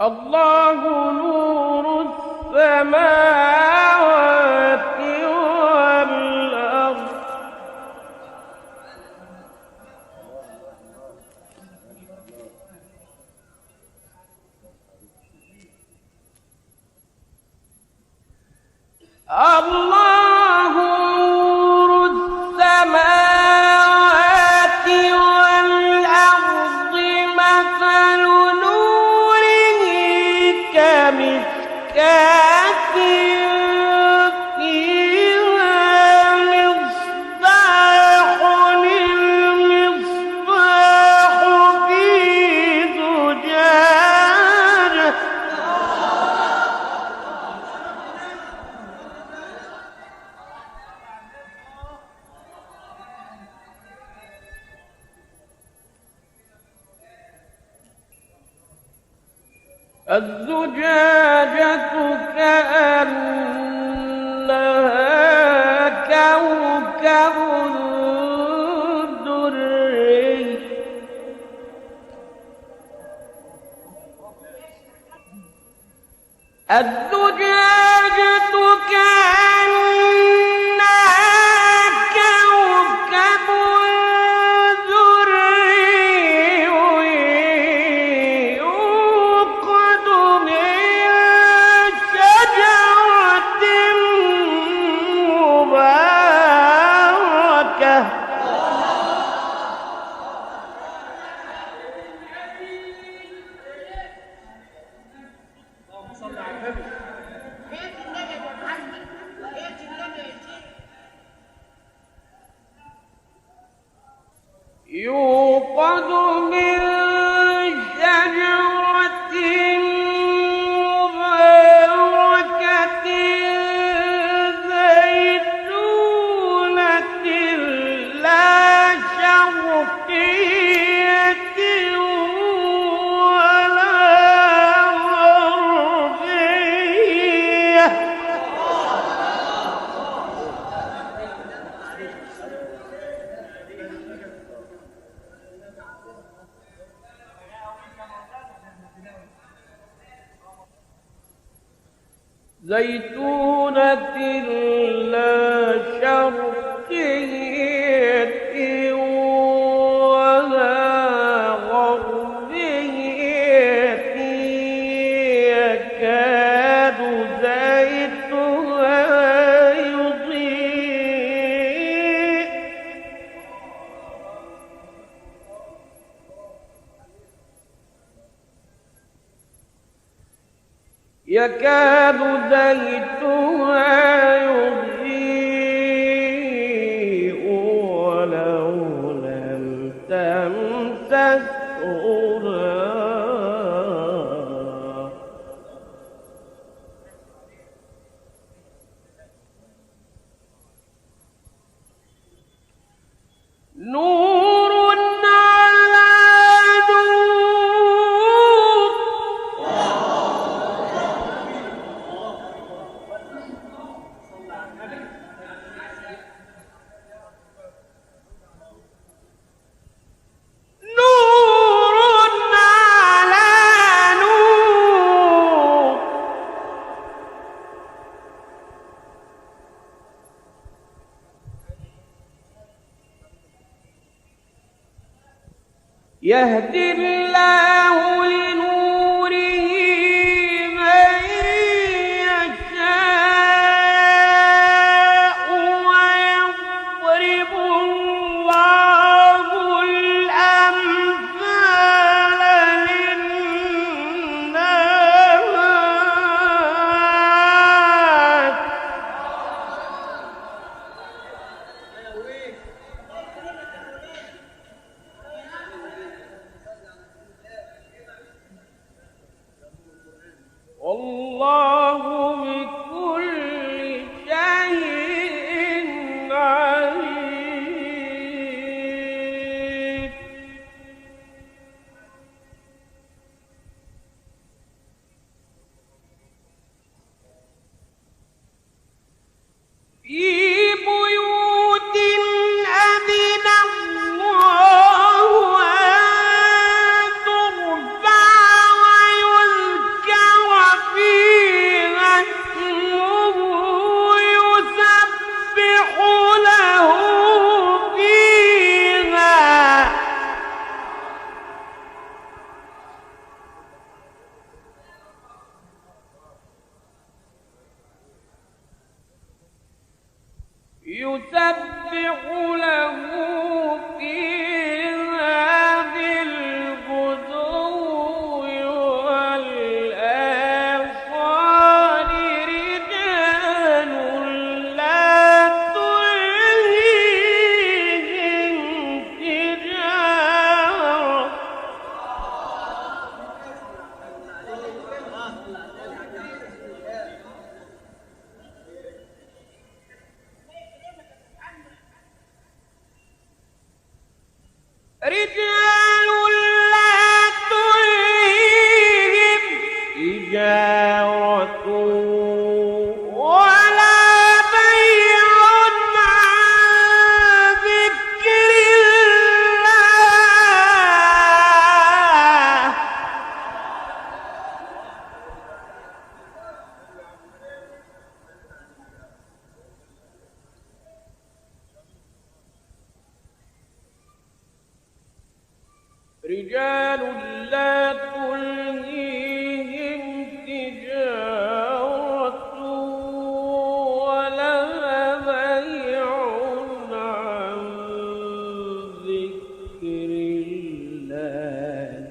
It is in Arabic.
الله نور السماوات والأرض الله نور السماوات والأرض مثل نوره كمشكاة فيها مصباح المصباح في زجاجة الزجاجة كأنها كوكب دري الزجاجة كأنها كوكب دري يوقد من شجرة مباركة يوقد من شجرة مباركة زيتونة لا شرقية ولا غربية زيتونة لا شرقية ولا غربية يكاد زيتها يضيء يكاد زيتها يضيء ولو لم تمسسه نار نور على نور نور على نور يهدي الله لنوره من يشاء ويضرب الله الأمثال للناس والله بكل شيء عليم في بيوت أذن الله أن ترفع ويذكر يسبح له فيها بالغدو والآصال رجال لا تلهيهم تجارة رجال لا تلهيهم تجارة ولا بيع عن ذكر الله رجال لا تلهيهم تجارة ولا بيع عن ذكر الله